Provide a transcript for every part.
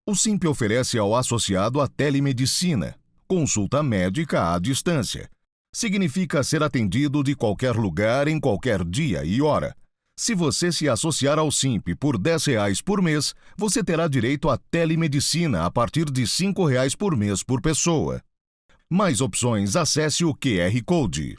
O Simp oferece ao associado a telemedicina, consulta médica à distância. Significa ser atendido de qualquer lugar, em qualquer dia e hora. Se você se associar ao Simp por R$ 10 por mês, você terá direito à telemedicina a partir de R$ 5 por mês por pessoa. Mais opções, acesse o QR Code.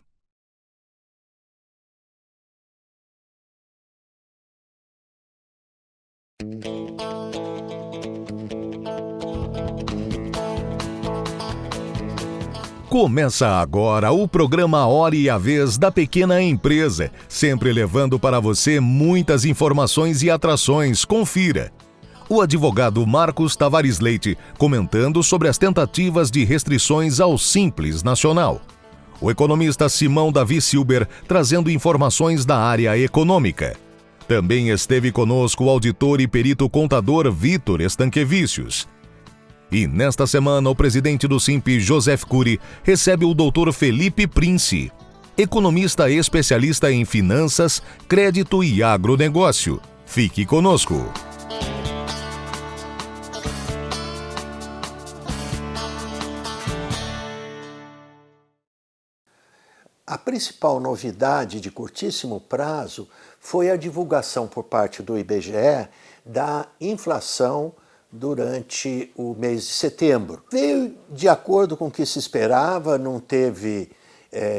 Começa agora o programa Hora e a Vez da Pequena Empresa, sempre levando para você muitas informações e atrações. Confira. O advogado Marcos Tavares Leite comentando sobre as tentativas de restrições ao Simples Nacional. O economista Simão Davi Silber trazendo informações da área econômica. Também esteve conosco o auditor e perito contador Vitor Estanquevicius. E nesta semana, o presidente do Simp, Joseph Cury, recebe o Dr. Felipe Prince, economista especialista em finanças, crédito e agronegócio. Fique conosco. A principal novidade de curtíssimo prazo foi a divulgação por parte do IBGE da inflação durante o mês de setembro. Veio de acordo com o que se esperava, não teve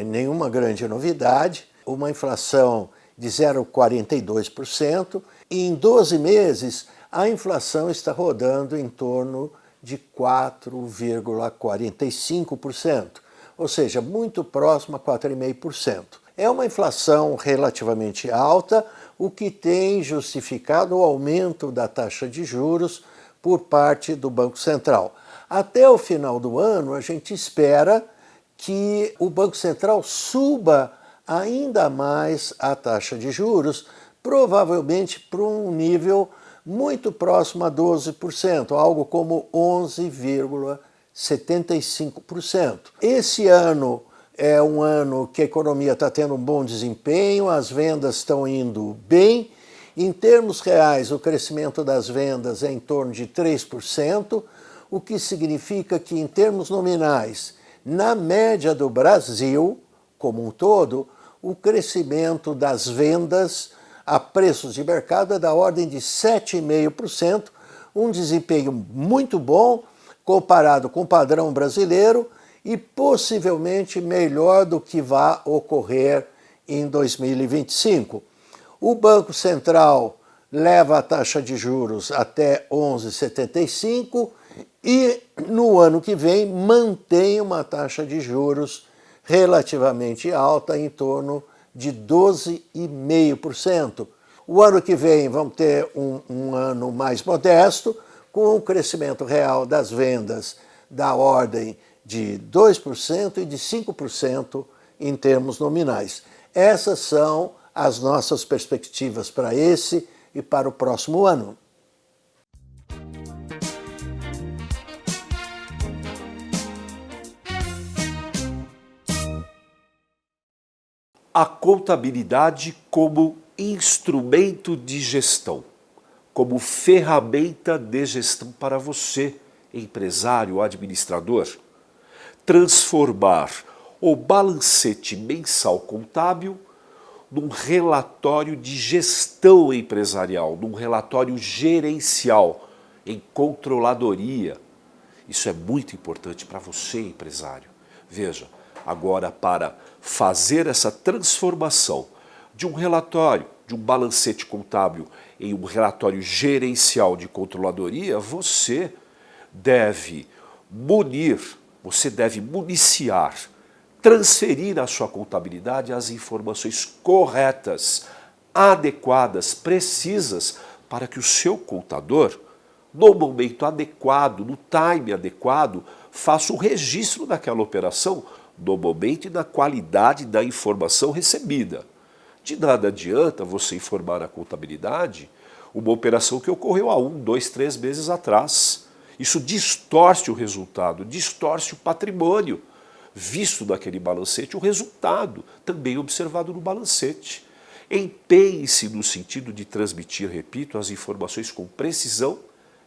nenhuma grande novidade, uma inflação de 0,42%, e em 12 meses a inflação está rodando em torno de 4,45%, ou seja, muito próximo a 4,5%. É uma inflação relativamente alta, o que tem justificado o aumento da taxa de juros por parte do Banco Central. Até o final do ano, a gente espera que o Banco Central suba ainda mais a taxa de juros, provavelmente para um nível muito próximo a 12%, algo como 11,75%. Esse ano é um ano que a economia está tendo um bom desempenho, as vendas estão indo bem. Em termos reais, o crescimento das vendas é em torno de 3%, o que significa que, em termos nominais, na média do Brasil, como um todo, o crescimento das vendas a preços de mercado é da ordem de 7,5%, um desempenho muito bom comparado com o padrão brasileiro e possivelmente melhor do que vai ocorrer em 2025. O Banco Central leva a taxa de juros até 11,75 e no ano que vem mantém uma taxa de juros relativamente alta, em torno de 12,5%. O ano que vem vamos ter um ano mais modesto, com um crescimento real das vendas da ordem de 2% e de 5% em termos nominais. Essas são as nossas perspectivas para esse e para o próximo ano. A contabilidade como instrumento de gestão, como ferramenta de gestão para você, empresário, administrador. Transformar o balancete mensal contábil num relatório de gestão empresarial, num relatório gerencial, em controladoria. Isso é muito importante para você, empresário. Veja, agora para fazer essa transformação de um relatório, de um balancete contábil em um relatório gerencial de controladoria, você deve municiar, transferir à sua contabilidade as informações corretas, adequadas, precisas, para que o seu contador, no momento adequado, no time adequado, faça o registro daquela operação no momento e na qualidade da informação recebida. De nada adianta você informar a contabilidade uma operação que ocorreu há 1, 2, 3 meses atrás. Isso distorce o resultado, distorce o patrimônio visto naquele balancete, o resultado também observado no balancete. Empenhe-se no sentido de transmitir, repito, as informações com precisão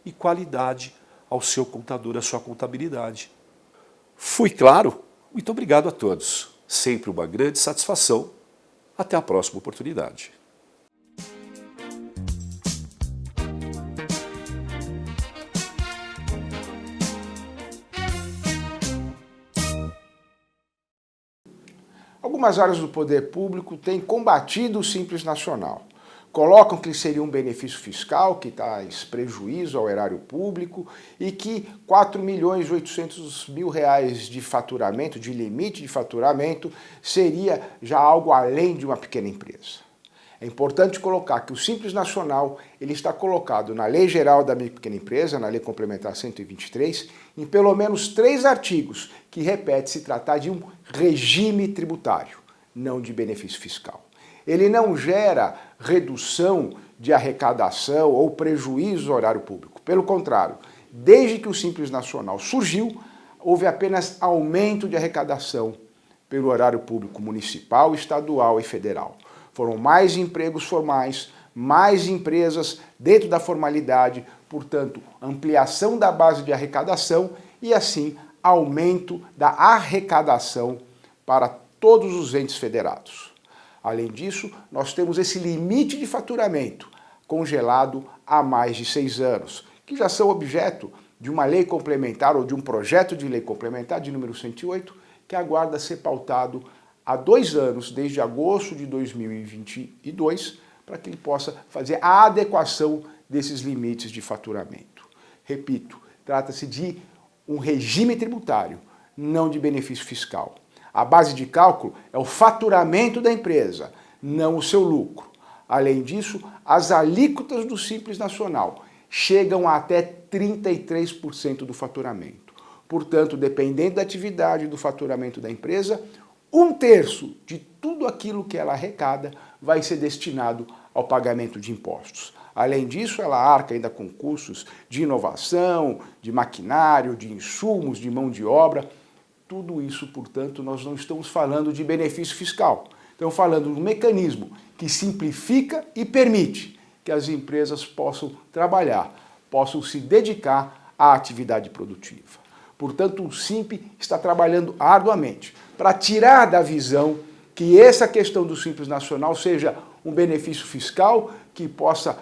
e qualidade ao seu contador, à sua contabilidade. Fui claro? Muito obrigado a todos. Sempre uma grande satisfação. Até a próxima oportunidade. Algumas áreas do poder público têm combatido o Simples Nacional. Colocam que seria um benefício fiscal que traz prejuízo ao erário público e que R$4.800.000 de faturamento, de limite de faturamento, seria já algo além de uma pequena empresa. É importante colocar que o Simples Nacional ele está colocado na Lei Geral da Micro e Pequena Empresa, na Lei Complementar 123, em pelo menos 3 artigos que repete se tratar de um regime tributário, não de benefício fiscal. Ele não gera redução de arrecadação ou prejuízo ao erário público. Pelo contrário, desde que o Simples Nacional surgiu, houve apenas aumento de arrecadação pelo erário público municipal, estadual e federal. Foram mais empregos formais, mais empresas dentro da formalidade, portanto, ampliação da base de arrecadação e, assim, aumento da arrecadação para todos os entes federados. Além disso, nós temos esse limite de faturamento congelado há mais de 6 anos, que já são objeto de uma lei complementar ou de um projeto de lei complementar de número 108, que aguarda ser pautado há 2 anos, desde agosto de 2022, para que ele possa fazer a adequação desses limites de faturamento. Repito, trata-se de um regime tributário, não de benefício fiscal. A base de cálculo é o faturamento da empresa, não o seu lucro. Além disso, as alíquotas do Simples Nacional chegam a até 33% do faturamento. Portanto, dependendo da atividade do faturamento da empresa, 1/3 de tudo aquilo que ela arrecada vai ser destinado ao pagamento de impostos. Além disso, ela arca ainda com custos de inovação, de maquinário, de insumos, de mão de obra. Tudo isso, portanto, nós não estamos falando de benefício fiscal. Estamos falando de um mecanismo que simplifica e permite que as empresas possam trabalhar, possam se dedicar à atividade produtiva. Portanto, o Simp está trabalhando arduamente para tirar da visão que essa questão do Simples Nacional seja um benefício fiscal que possa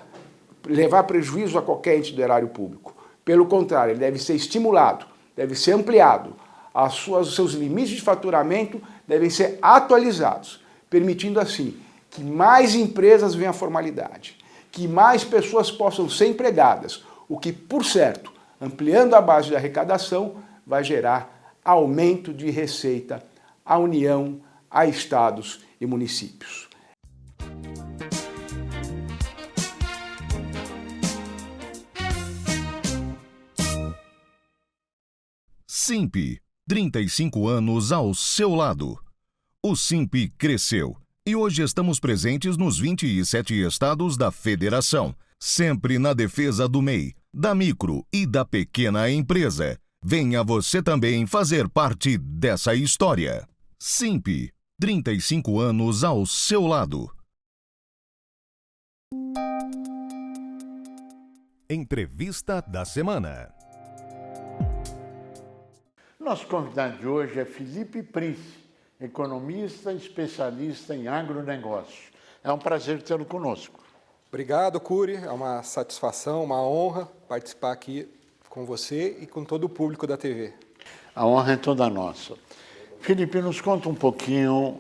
levar prejuízo a qualquer ente do erário público. Pelo contrário, ele deve ser estimulado, deve ser ampliado, os seus limites de faturamento devem ser atualizados, permitindo assim que mais empresas venham à formalidade, que mais pessoas possam ser empregadas, o que, por certo, ampliando a base de arrecadação, vai gerar aumento de receita à União, a estados e municípios. Simp, 35 anos ao seu lado. O Simp cresceu e hoje estamos presentes nos 27 estados da federação, sempre na defesa do MEI, da micro e da pequena empresa. Venha você também fazer parte dessa história. Simp, 35 anos ao seu lado. Entrevista da semana. Nosso convidado de hoje é Felipe Prince, economista especialista em agronegócio. É um prazer tê-lo conosco. Obrigado, Cury. É uma satisfação, uma honra participar aqui com você e com todo o público da TV. A honra é toda nossa. Felipe, nos conta um pouquinho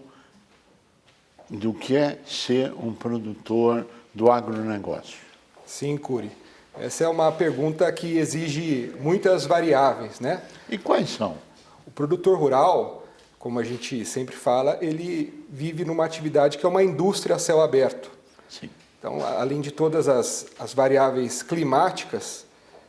do que é ser um produtor do agronegócio. Sim, Cury. Essa é uma pergunta que exige muitas variáveis, né? E quais são? O produtor rural, como a gente sempre fala, ele vive numa atividade que é uma indústria a céu aberto. Sim. Então, além de todas as variáveis climáticas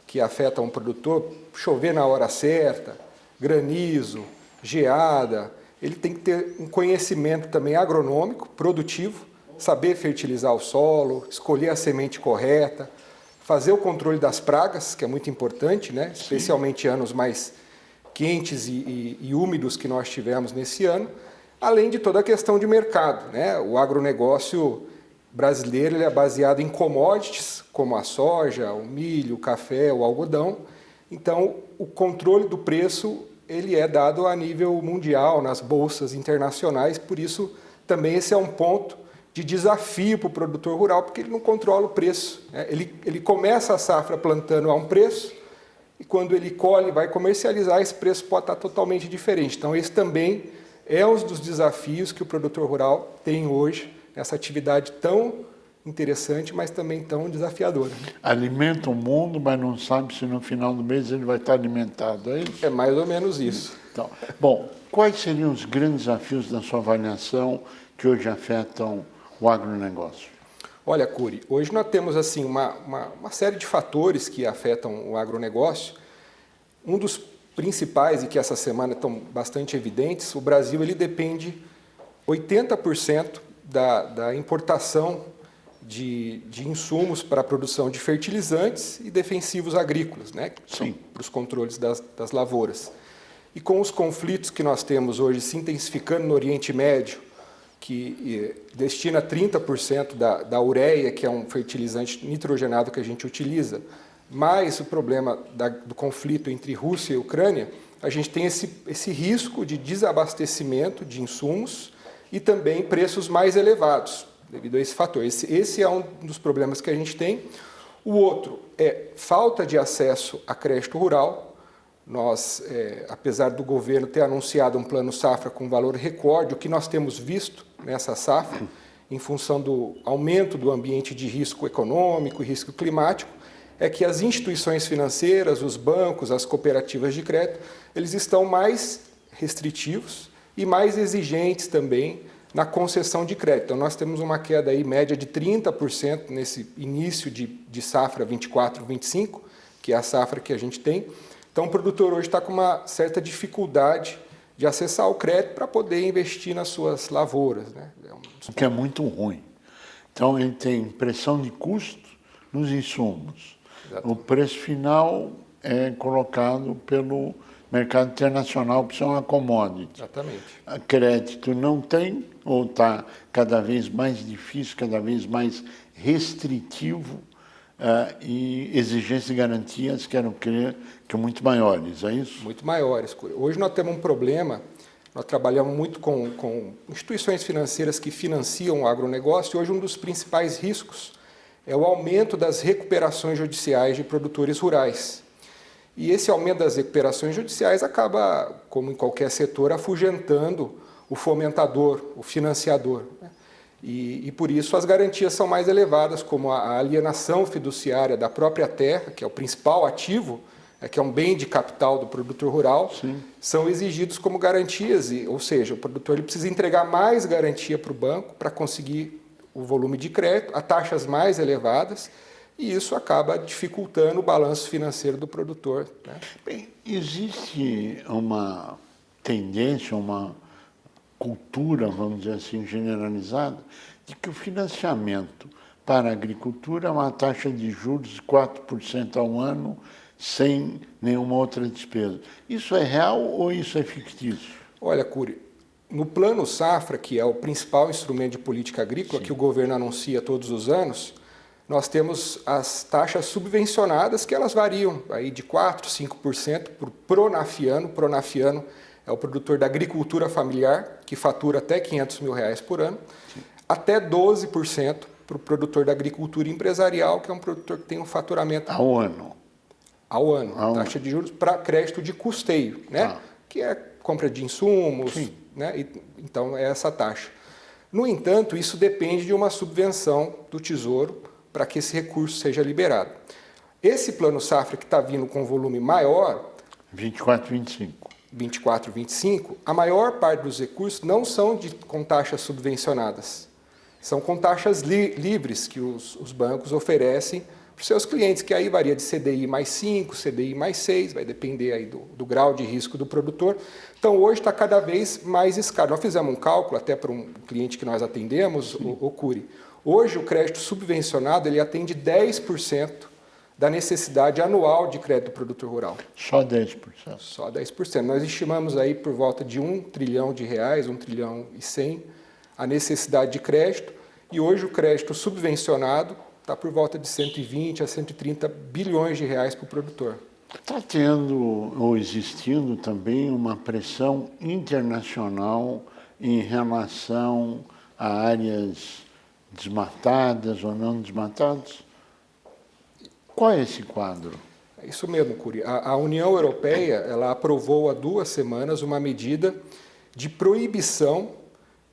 que afetam o produtor, chover na hora certa, granizo, geada, ele tem que ter um conhecimento também agronômico, produtivo, saber fertilizar o solo, escolher a semente correta, fazer o controle das pragas, que é muito importante, né? Especialmente em anos mais quentes e úmidos que nós tivemos nesse ano, além de toda a questão de mercado, né? O agronegócio brasileiro ele é baseado em commodities, como a soja, o milho, o café, o algodão, Então, o controle do preço ele é dado a nível mundial, nas bolsas internacionais, por isso também esse é um ponto de desafio para o produtor rural, porque ele não controla o preço, né? Ele começa a safra plantando a um preço, e quando ele colhe, vai comercializar, esse preço pode estar totalmente diferente. Então, esse também é um dos desafios que o produtor rural tem hoje, essa atividade tão interessante, mas também tão desafiadora. Alimenta o mundo, mas não sabe se no final do mês ele vai estar alimentado, é isso? É mais ou menos isso. Então, bom, quais seriam os grandes desafios da sua avaliação que hoje afetam o agronegócio? Olha, Cury, hoje nós temos assim, uma série de fatores que afetam o agronegócio. Um dos principais, e que essa semana estão bastante evidentes, o Brasil ele depende 80% da importação de insumos para a produção de fertilizantes e defensivos agrícolas, né? Para os controles das lavouras. E com os conflitos que nós temos hoje se intensificando no Oriente Médio, que destina 30% da ureia, que é um fertilizante nitrogenado que a gente utiliza, mais o problema do conflito entre Rússia e Ucrânia, a gente tem esse risco de desabastecimento de insumos e também preços mais elevados, devido a esse fator. Esse é um dos problemas que a gente tem. O outro é falta de acesso a crédito rural. Nós, apesar do governo ter anunciado um plano safra com valor recorde, o que nós temos visto nessa safra, em função do aumento do ambiente de risco econômico e risco climático, é que as instituições financeiras, os bancos, as cooperativas de crédito, eles estão mais restritivos e mais exigentes também na concessão de crédito. Então, nós temos uma queda aí média de 30% nesse início de safra 24-25, que é a safra que a gente tem. Então, o produtor hoje está com uma certa dificuldade de acessar o crédito para poder investir nas suas lavouras, né? O que é muito ruim. Então, ele tem pressão de custo nos insumos. Exatamente. O preço final é colocado pelo mercado internacional, que são a commodity. Exatamente. A crédito não tem, ou está cada vez mais difícil, cada vez mais restritivo, e exigências e garantias, quero crer, que muito maiores, é isso? Muito maiores. Hoje nós temos um problema, nós trabalhamos muito com instituições financeiras que financiam o agronegócio, e hoje um dos principais riscos é o aumento das recuperações judiciais de produtores rurais. E esse aumento das recuperações judiciais acaba, como em qualquer setor, afugentando o fomentador, o financiador, né? E por isso as garantias são mais elevadas, como a alienação fiduciária da própria terra, que é o principal ativo, que é um bem de capital do produtor rural. Sim. São exigidos como garantias, ou seja, o produtor ele precisa entregar mais garantia para o banco para conseguir o volume de crédito a taxas mais elevadas, e isso acaba dificultando o balanço financeiro do produtor, né? Bem, existe uma tendência, uma cultura, vamos dizer assim, generalizada, de que o financiamento para a agricultura é uma taxa de juros de 4% ao ano, sem nenhuma outra despesa. Isso é real ou isso é fictício? Olha, Cury, no Plano Safra, que é o principal instrumento de política agrícola, sim, que o governo anuncia todos os anos, nós temos as taxas subvencionadas, que elas variam aí de 4%, 5% para o pronafiano. Pronafiano é o produtor da agricultura familiar, que fatura até R$500 mil por ano, sim, até 12% para o produtor da agricultura empresarial, que é um produtor que tem um faturamento... Ao ano. Ao ano. Taxa de juros para crédito de custeio, né? Que é compra de insumos, né? Então, é essa taxa. No entanto, isso depende de uma subvenção do Tesouro para que esse recurso seja liberado. Esse Plano Safra que está vindo com volume maior... 24, 25. 24, 25, a maior parte dos recursos não são com taxas subvencionadas. São com taxas livres que os bancos oferecem para os seus clientes, que aí varia de CDI mais 5, CDI mais 6, vai depender aí do grau de risco do produtor. Então, hoje está cada vez mais escaro. Nós fizemos um cálculo até para um cliente que nós atendemos, o Cury. Hoje, o crédito subvencionado ele atende 10% da necessidade anual de crédito do produtor rural. Só 10%? Só 10%. Nós estimamos aí por volta de R$1 trilhão, R$1 trilhão e 100, a necessidade de crédito, e hoje o crédito subvencionado está por volta de 120 a 130 bilhões de reais para o produtor. Está tendo ou existindo também uma pressão internacional em relação a áreas desmatadas ou não desmatadas? Qual é esse quadro? É isso mesmo, Cury. A União Europeia ela aprovou há 2 semanas uma medida de proibição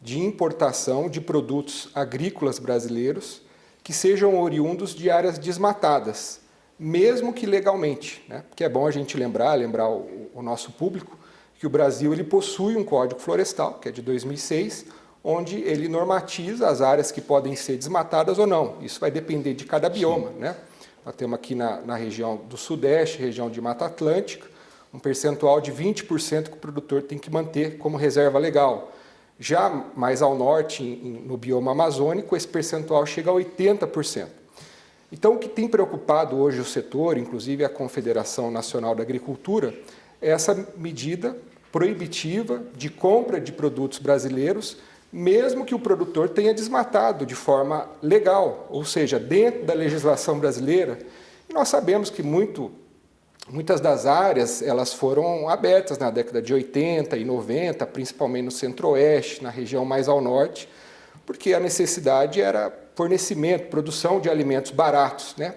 de importação de produtos agrícolas brasileiros que sejam oriundos de áreas desmatadas, mesmo que legalmente, né? Porque é bom a gente lembrar o nosso público, que o Brasil ele possui um Código Florestal, que é de 2006, onde ele normatiza as áreas que podem ser desmatadas ou não. Isso vai depender de cada bioma, né? Nós temos aqui na região do Sudeste, região de Mata Atlântica, um percentual de 20% que o produtor tem que manter como reserva legal. Já mais ao norte, no bioma amazônico, esse percentual chega a 80%. Então, o que tem preocupado hoje o setor, inclusive a Confederação Nacional da Agricultura, é essa medida proibitiva de compra de produtos brasileiros, mesmo que o produtor tenha desmatado de forma legal, ou seja, dentro da legislação brasileira. E nós sabemos que muitas das áreas elas foram abertas na década de 80 e 90, principalmente no centro-oeste, na região mais ao norte, porque a necessidade era fornecimento, produção de alimentos baratos, né?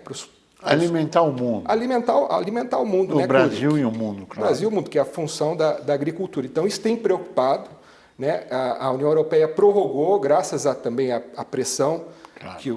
Alimentar o mundo. Alimentar o mundo, né? O Brasil e o mundo, claro. O Brasil e o mundo, que é a função da agricultura. Então, isso tem preocupado, né? A União Europeia prorrogou, graças também à pressão claro. que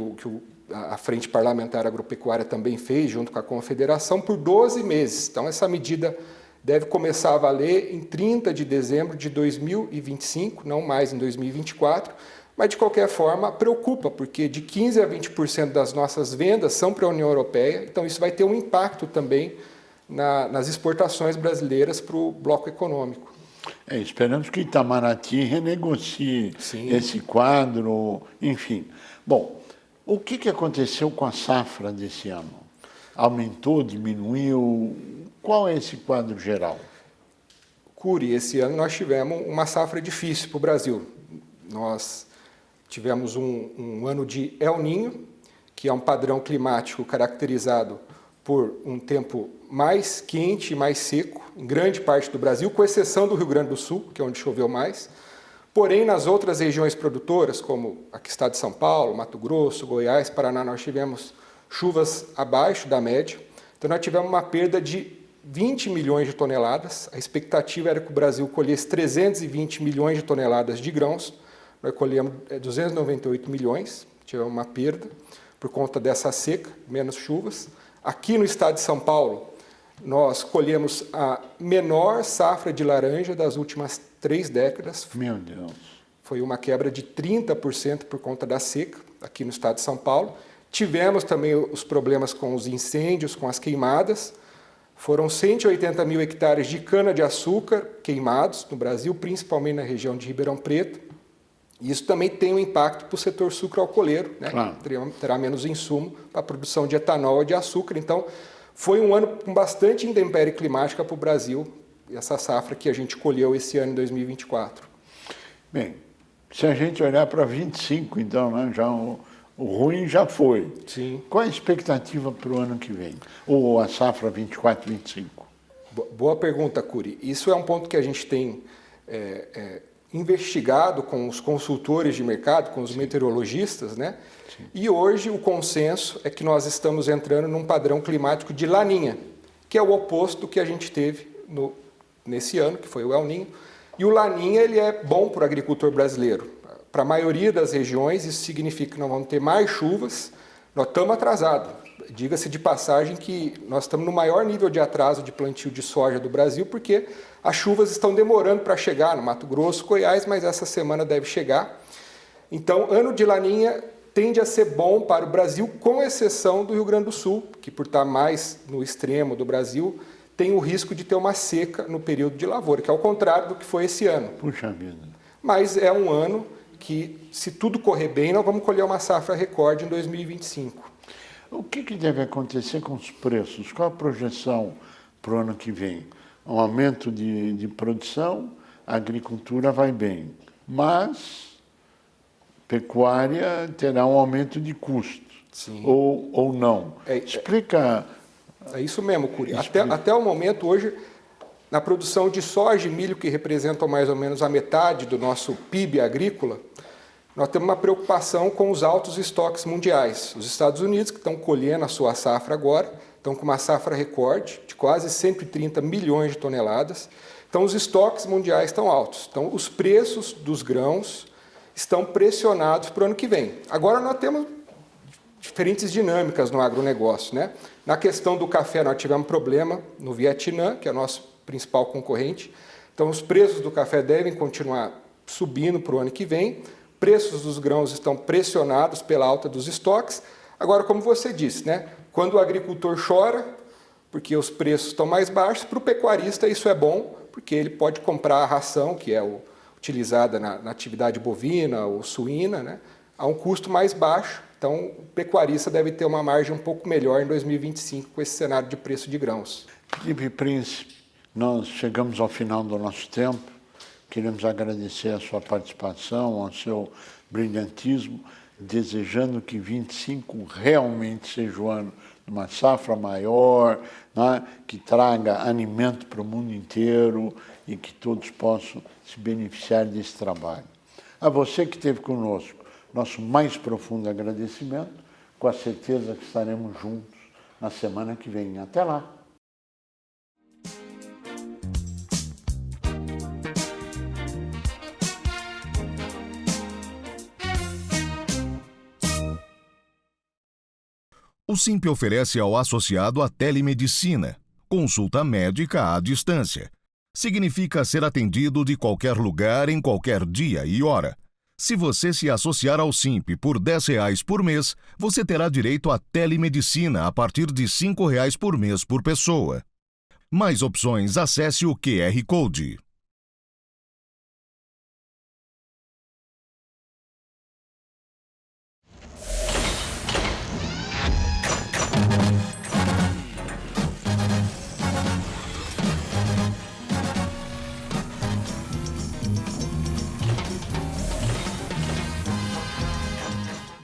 a Frente Parlamentar Agropecuária também fez, junto com a Confederação, por 12 meses. Então, essa medida deve começar a valer em 30 de dezembro de 2025, não mais em 2024, mas, de qualquer forma, preocupa, porque de 15% a 20% das nossas vendas são para a União Europeia, então isso vai ter um impacto também nas exportações brasileiras para o bloco econômico. Esperamos que Itamaraty renegocie esse quadro, enfim. Bom, o que aconteceu com a safra desse ano? Aumentou, diminuiu? Qual é esse quadro geral? Cury, esse ano nós tivemos uma safra difícil para o Brasil. Nós tivemos um ano de El Niño, que é um padrão climático caracterizado por um tempo mais quente e mais seco, em grande parte do Brasil, com exceção do Rio Grande do Sul, que é onde choveu mais. Porém, nas outras regiões produtoras, como aqui estado de São Paulo, Mato Grosso, Goiás, Paraná, nós tivemos chuvas abaixo da média. Então, nós tivemos uma perda de 20 milhões de toneladas. A expectativa era que o Brasil colhesse 320 milhões de toneladas de grãos. Nós colhemos 298 milhões, tivemos uma perda por conta dessa seca, menos chuvas. Aqui no estado de São Paulo, nós colhemos a menor safra de laranja das últimas 3 décadas. Meu Deus! Foi uma quebra de 30% por conta da seca aqui no estado de São Paulo. Tivemos também os problemas com os incêndios, com as queimadas. Foram 180 mil hectares de cana-de-açúcar queimados no Brasil, principalmente na região de Ribeirão Preto. Isso também tem um impacto para o setor sucroalcooleiro, né? Claro. Terá menos insumo para a produção de etanol e de açúcar. Então, foi um ano com bastante intempérie climática para o Brasil, essa safra que a gente colheu esse ano em 2024. Bem, se a gente olhar para 25, então, né, já o ruim já foi. Sim. Qual a expectativa para o ano que vem? Ou a safra 24, 25? Boa pergunta, Cury. Isso é um ponto que a gente tem investigado com os consultores de mercado, com os meteorologistas, né? Sim. E hoje o consenso é que nós estamos entrando num padrão climático de laninha, que é o oposto do que a gente teve nesse ano, que foi o El Niño. E o laninha ele é bom para o agricultor brasileiro. Para a maioria das regiões, isso significa que nós vamos ter mais chuvas. Nós estamos atrasados. Diga-se de passagem que nós estamos no maior nível de atraso de plantio de soja do Brasil, porque as chuvas estão demorando para chegar no Mato Grosso, Goiás, mas essa semana deve chegar. Então, ano de laninha tende a ser bom para o Brasil, com exceção do Rio Grande do Sul, que por estar mais no extremo do Brasil, tem o risco de ter uma seca no período de lavoura, que é ao contrário do que foi esse ano. Puxa vida. Mas é um ano que, se tudo correr bem, nós vamos colher uma safra recorde em 2025. O que deve acontecer com os preços? Qual a projeção para o ano que vem? Um aumento de produção, a agricultura vai bem, mas pecuária terá um aumento de custo, ou não. Explica É isso mesmo, Cury. Até o momento, hoje, na produção de soja e milho, que representam mais ou menos a metade do nosso PIB agrícola, nós temos uma preocupação com os altos estoques mundiais. Os Estados Unidos, que estão colhendo a sua safra agora, estão com uma safra recorde de quase 130 milhões de toneladas. Então, os estoques mundiais estão altos. Então, os preços dos grãos estão pressionados para o ano que vem. Agora, nós temos diferentes dinâmicas no agronegócio, né? Na questão do café, nós tivemos problema no Vietnã, que é o nosso principal concorrente. Então, os preços do café devem continuar subindo para o ano que vem. Preços dos grãos estão pressionados pela alta dos estoques. Agora, como você disse, né? Quando o agricultor chora, porque os preços estão mais baixos, para o pecuarista isso é bom, porque ele pode comprar a ração, que é utilizada na atividade bovina ou suína, né? A um custo mais baixo. Então, o pecuarista deve ter uma margem um pouco melhor em 2025 com esse cenário de preço de grãos. Felipe Príncipe, nós chegamos ao final do nosso tempo. Queremos agradecer a sua participação, ao seu brilhantismo, desejando que 25 realmente seja o ano de uma safra maior, né, que traga alimento para o mundo inteiro e que todos possam se beneficiar desse trabalho. A você que esteve conosco, nosso mais profundo agradecimento, com a certeza que estaremos juntos na semana que vem. Até lá! O Simp oferece ao associado a telemedicina, consulta médica à distância. Significa ser atendido de qualquer lugar, em qualquer dia e hora. Se você se associar ao Simp por R$10 por mês, você terá direito à telemedicina a partir de R$5 por mês por pessoa. Mais opções, acesse o QR Code.